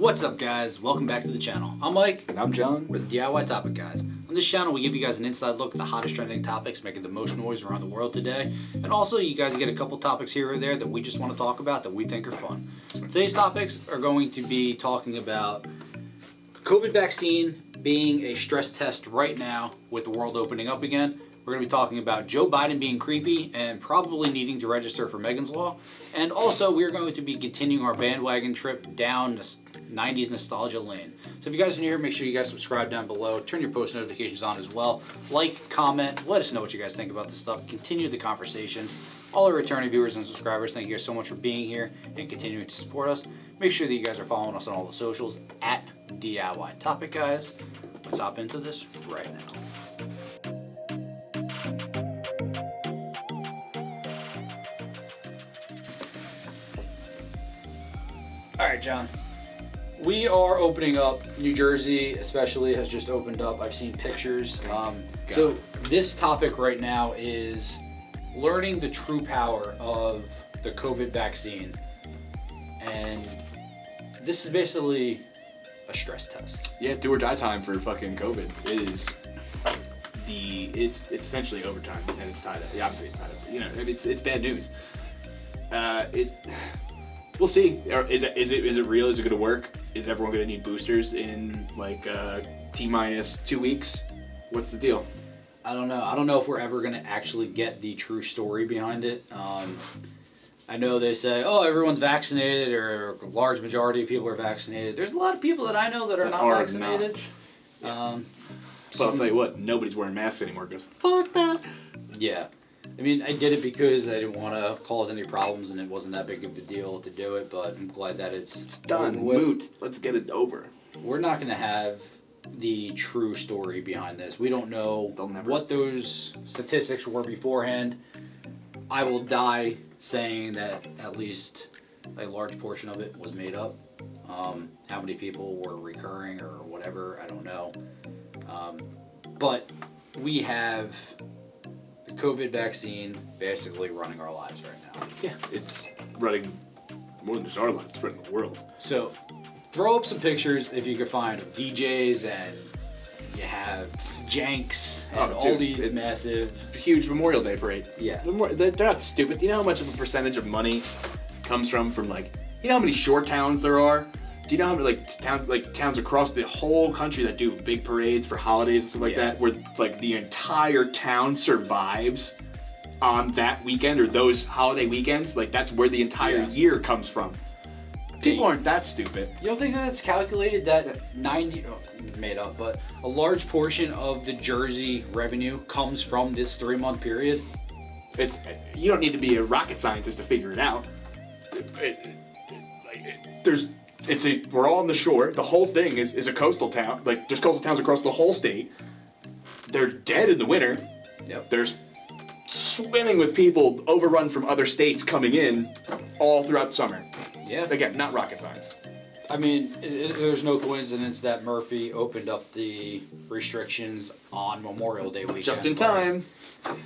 What's up, guys? Welcome back to the channel. I'm Mike. And I'm John. We're the DIY Topic Guys. On this channel, we give you guys an inside look at the hottest trending topics making the most noise around the world today. And also, you guys get a couple topics here or there that we just want to talk about that we think are fun. Today's topics are going to be talking about the COVID vaccine being a stress test right now with the world opening up again. We're going to be talking about Joe Biden being creepy and probably needing to register for Megan's Law. And also, we're going to be continuing our bandwagon trip down 90's Nostalgia Lane. So if you guys are new here, make sure you guys subscribe down below. Turn your post notifications on as well. Like, comment, let us know what you guys think about this stuff. Continue the conversations. All our returning viewers and subscribers, thank you guys so much for being here and continuing to support us. Make sure that you guys are following us on all the socials at DIY Topic Guys. Let's hop into this right now. All right, John. We are opening up. New Jersey, especially, has just opened up. I've seen pictures. So this topic right now is learning the true power of the COVID vaccine, and this is basically a stress test. Yeah, do or die time for fucking COVID. It is it's essentially overtime, and it's tied up. Yeah, obviously it's tied up. You know, it's bad news. We'll see. Is it real? Is it going to work? Is everyone going to need boosters in like T-minus 2 weeks? What's the deal? I don't know. I don't know if we're ever going to actually get the true story behind it. I know they say, oh, everyone's vaccinated, or a large majority of people are vaccinated. There's a lot of people that I know that are not vaccinated. Not. So I'll tell you what, nobody's wearing masks anymore because fuck that. Yeah. I mean, I did it because I didn't want to cause any problems, and it wasn't that big of a deal to do it, but I'm glad that it's done. Moot. Let's get it over. We're not going to have the true story behind this. We don't know what those statistics were beforehand. I will die saying that at least a large portion of it was made up. How many people were recurring or whatever, I don't know. But we have the COVID vaccine basically running our lives right now. Yeah, it's running more than just our lives, it's running the world. So throw up some pictures if you can find of DJs, and you have Jenks and all these massive, huge Memorial Day parade. Yeah. They're not stupid. Do you know how much of a percentage of money comes from like, you know how many shore towns there are? Do you know how many towns across the whole country that do big parades for holidays and stuff like that, where like the entire town survives on that weekend or those holiday weekends? Like that's where the entire year comes from. People aren't that stupid. You don't think that's calculated that 90, made up, but a large portion of the Jersey revenue comes from this 3-month period? You don't need to be a rocket scientist to figure it out. We're all on the shore. The whole thing is a coastal town. Like there's coastal towns across the whole state. They're dead in the winter. Yep. There's swimming with people overrun from other states coming in all throughout the summer. Yeah. Again, not rocket science. I mean, there's no coincidence that Murphy opened up the restrictions on Memorial Day weekend. Just in time.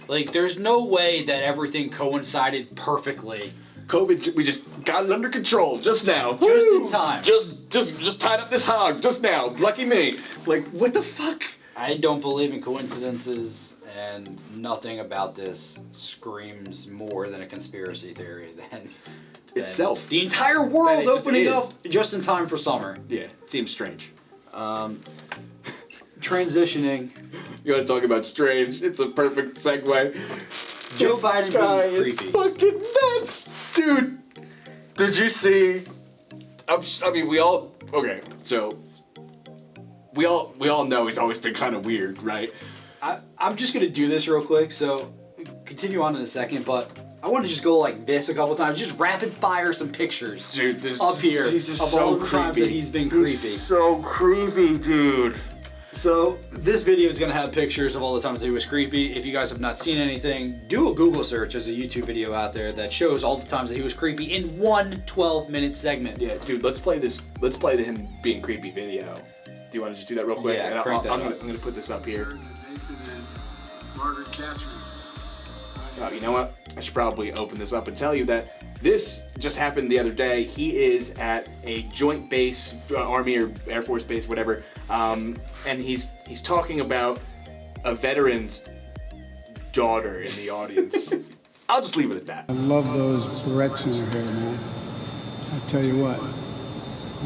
Like, there's no way that everything coincided perfectly. COVID, we just got it under control just now. Just in time. Just tied up this hog just now. Lucky me. Like, what the fuck? I don't believe in coincidences, and nothing about this screams more than a conspiracy theory than itself. The entire world opening up just in time for summer. Yeah, it seems strange. Transitioning. You gotta talk about strange. It's a perfect segue. Joe Biden being creepy. It's fucking nuts, dude. Did you see? I mean, we all know he's always been kind of weird, right? I'm just gonna do this real quick. So continue on in a second, but I want to just go like this a couple times, just rapid fire some pictures, dude. Up here he's just of so all the times that he's been creepy. He's so creepy, dude. So this video is going to have pictures of all the times that he was creepy. If you guys have not seen anything, do a Google search. There's a YouTube video out there that shows all the times that he was creepy in one 12-minute segment. Yeah, dude, let's play this. Let's play the him being creepy video. Do you want to just do that real quick? Yeah, and crank that I'm going to put this up here. Margaret Catherine. Oh, you know what? I should probably open this up and tell you that this just happened the other day. He is at a joint base, Army or Air Force base, whatever, and he's talking about a veteran's daughter in the audience. I'll just leave it at that. I love those barrettes in her hair, man. I tell you what.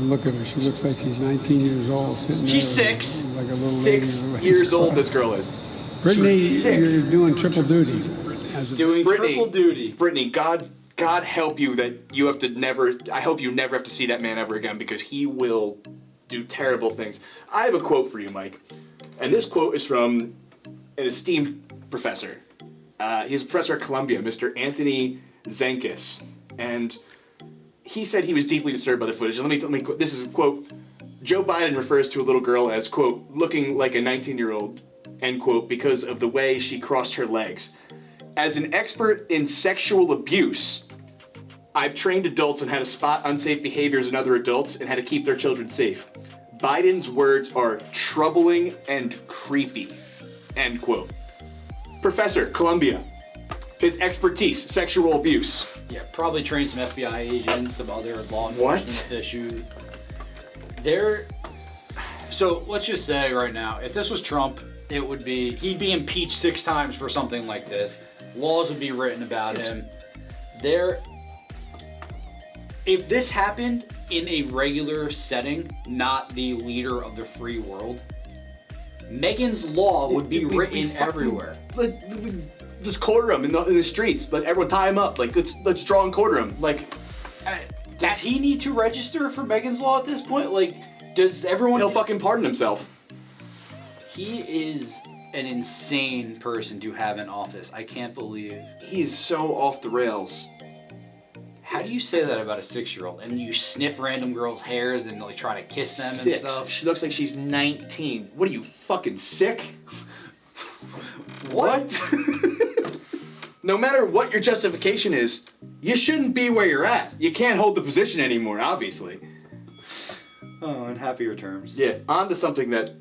Look at her. She looks like she's 19 years old, sitting there. She's 6. Like a little lady. 6 years old, this girl is. Brittany, She's 6. you're doing triple duty. Doing Brittany, triple duty. Brittany, God help you that you have to never. I hope you never have to see that man ever again because he will do terrible things. I have a quote for you, Mike, and this quote is from an esteemed professor. He's a professor at Columbia, Mr. Anthony Zenkis, and he said he was deeply disturbed by the footage. Let me. This is a quote. Joe Biden refers to a little girl as, quote, looking like a 19-year-old, end quote, because of the way she crossed her legs. As an expert in sexual abuse, I've trained adults on how to spot unsafe behaviors in other adults and how to keep their children safe. Biden's words are troubling and creepy, end quote. Professor, Columbia. His expertise, sexual abuse. Yeah, probably trained some FBI agents, some other law What? enforcement issues. So let's just say right now, if this was Trump, he'd be impeached 6 times for something like this. Laws would be written about him. If this happened in a regular setting, not the leader of the free world, Megan's Law would be written everywhere. Just quarter him in the streets. Let everyone tie him up. Like let's draw and quarter him. Does he need to register for Megan's Law at this point? Like, does everyone? He'll fucking pardon himself. He is an insane person to have in office. I can't believe. He's so off the rails. How do you say that about a 6-year-old? And you sniff random girls' hairs and like try to kiss them 6. and stuff? She looks like she's 19. What are you, fucking sick? What? No matter what your justification is, you shouldn't be where you're at. You can't hold the position anymore, obviously. Oh, in happier terms. Yeah, on to something that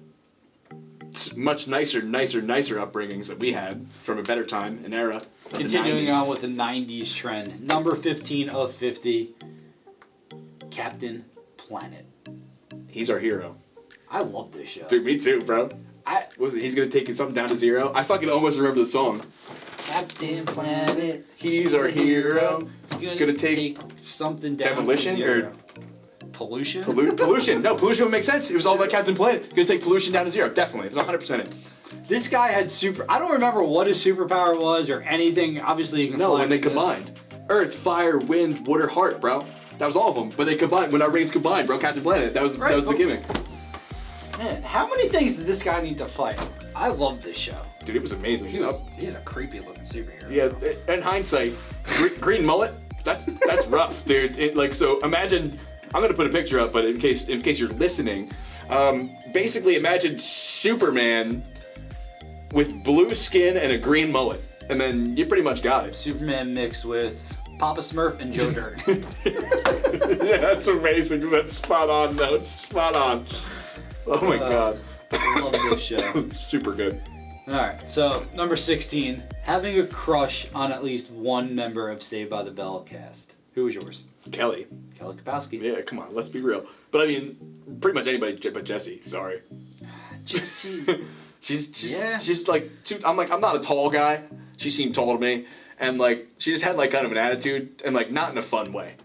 much nicer upbringings that we had from a better time, an era. Continuing on with the 90's trend. Number 15 of 50. Captain Planet. He's our hero. I love this show. Dude, me too, bro. He's gonna take something down to 0? I fucking almost remember the song. Captain Planet. He's our hero. Gonna take something down Demolition to 0. or Pollution? pollution. No, pollution would make sense. It was all about Captain Planet. Gonna take pollution down to 0. Definitely. It's 100% it. This guy had I don't remember what his superpower was or anything. Obviously, you can No, fly when they because- combined. Earth, fire, wind, water, heart, bro. That was all of them. But they combined. When our rings combined, bro, Captain Planet. That was the gimmick. Man, how many things did this guy need to fight? I love this show. Dude, it was amazing. He's a creepy looking superhero. Yeah, in hindsight, green mullet, that's rough, dude. So imagine, I'm gonna put a picture up, but in case you're listening, basically imagine Superman with blue skin and a green mullet, and then you pretty much got it. Superman mixed with Papa Smurf and Joe Dirt. Yeah, that's amazing. That's spot on, though. It's spot on. Oh my god. I love this show. Super good. Alright, so number 16, having a crush on at least one member of Saved by the Bell cast. Who was yours? Kelly. Kelly Kapowski. Yeah, come on, let's be real. But I mean, pretty much anybody but Jessie. Sorry. Jessie. She's like, I'm not a tall guy. She seemed tall to me, and like she just had like kind of an attitude, and like not in a fun way.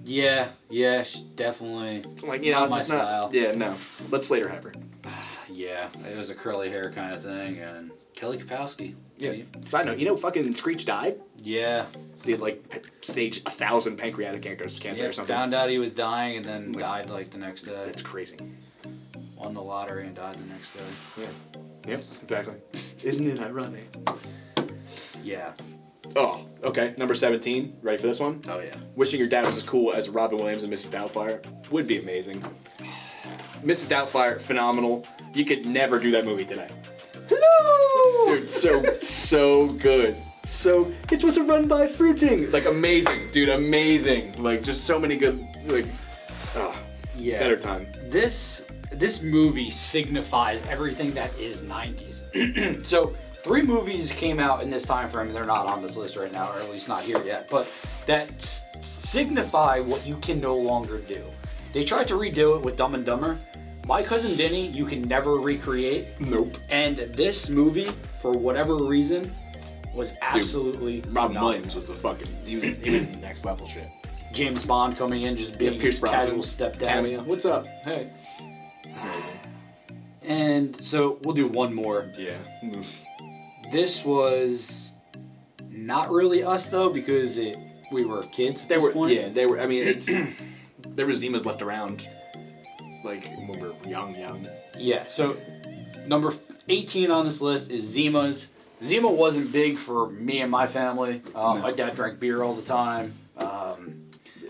Yeah, she definitely. Like not my just style. not. Yeah, no. Let's later have her. Yeah, it was a curly hair kind of thing, and Kelly Kapowski. Yeah. See? Side note, fucking Screech died. Yeah. He had like stage 1,000 pancreatic cancer or something. Found out he was dying and then died like the next day. That's crazy. Won the lottery and died the next day. Yeah. Yep. Exactly. Isn't it ironic? Yeah. Oh, okay. Number 17. Ready for this one? Oh yeah. Wishing your dad was as cool as Robin Williams and Mrs. Doubtfire would be amazing. Mrs. Doubtfire, phenomenal. You could never do that movie today. Hello! Dude, so good. So, it was a run by fruiting. Like, amazing. Dude, amazing. Like, just so many good, Yeah. better time. This movie signifies everything that is 90's. So, 3 movies came out in this time frame, and they're not on this list right now, or at least not here yet, but that signify what you can no longer do. They tried to redo it with Dumb and Dumber. My Cousin Vinny, you can never recreate. Nope. And this movie, for whatever reason, was absolutely Robin phenomenal. Williams was the fucking, he was next level shit. James Bond coming in, just being Pierce his casual Brosnan, stepdad. cameo. What's up? Hey. And so we'll do one more. Yeah. This was not really us though, because we were kids at They this were, point. yeah, they were. I mean, it's there were Zimas left around, like when we were young. Yeah. So number 18 on this list is Zima's. Zima wasn't big for me and my family. No. My dad drank beer all the time.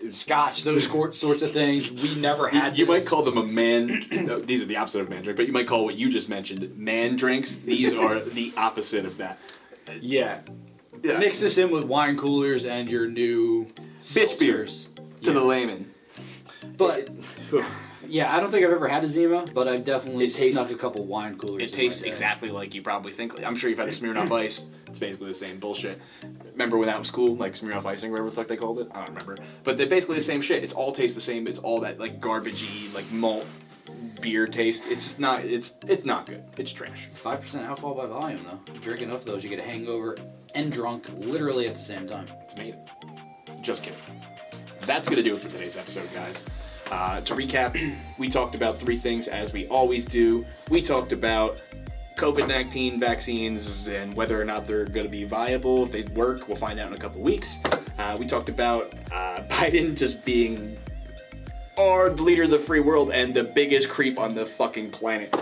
Scotch, those sorts of things. We never had. You this. might call them a man. No, these are the opposite of man drink, but you might call what you just mentioned man drinks. These are the opposite of that. Yeah. Yeah. Mix this in with wine coolers and your new Bitch beers to the layman. But yeah, I don't think I've ever had a Zima, but I've definitely It tastes- snuck a couple wine coolers. It tastes exactly like you probably think. I'm sure you've had a Smirnoff Ice. It's basically the same bullshit. Remember when that was cool, like Smirnoff Icing, whatever the fuck they called it? I don't remember. But they're basically the same shit. It's all tastes the same. It's all that like garbagey, like malt beer taste. It's just not. It's not good. It's trash. 5% alcohol by volume, though. You drink enough of those, you get a hangover and drunk literally at the same time. It's amazing. Just kidding. That's gonna do it for today's episode, guys. To recap, we talked about 3 things as we always do. We talked about COVID-19 vaccines and whether or not they're going to be viable. If they work, we'll find out in a couple weeks. We talked about Biden just being the leader of the free world and the biggest creep on the fucking planet.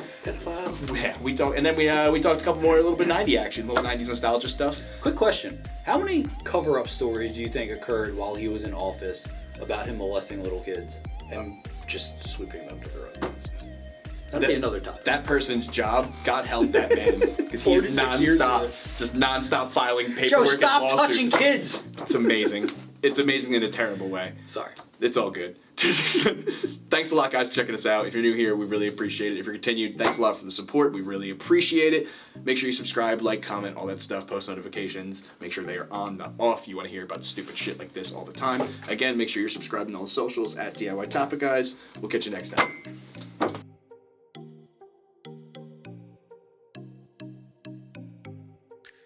Yeah, we talked, and then we talked a couple more, a little bit 90 action, little 90s nostalgia stuff. Quick question. How many cover-up stories do you think occurred while he was in office about him molesting little kids and just sweeping them to the road? That'd be another topic. That person's job, God help that man, because he's 46 years nonstop, ago. just nonstop filing paperwork. Joe, and stop lawsuits. touching kids! It's amazing. It's amazing in a terrible way. Sorry. It's all good. Thanks a lot, guys, for checking us out. If you're new here, we really appreciate it. If you're continued, thanks a lot for the support. We really appreciate it. Make sure you subscribe, like, comment, all that stuff, post notifications. Make sure they are on, not off. You want to hear about stupid shit like this all the time. Again, make sure you're subscribing to all the socials at DIY Topic Guys. We'll catch you next time.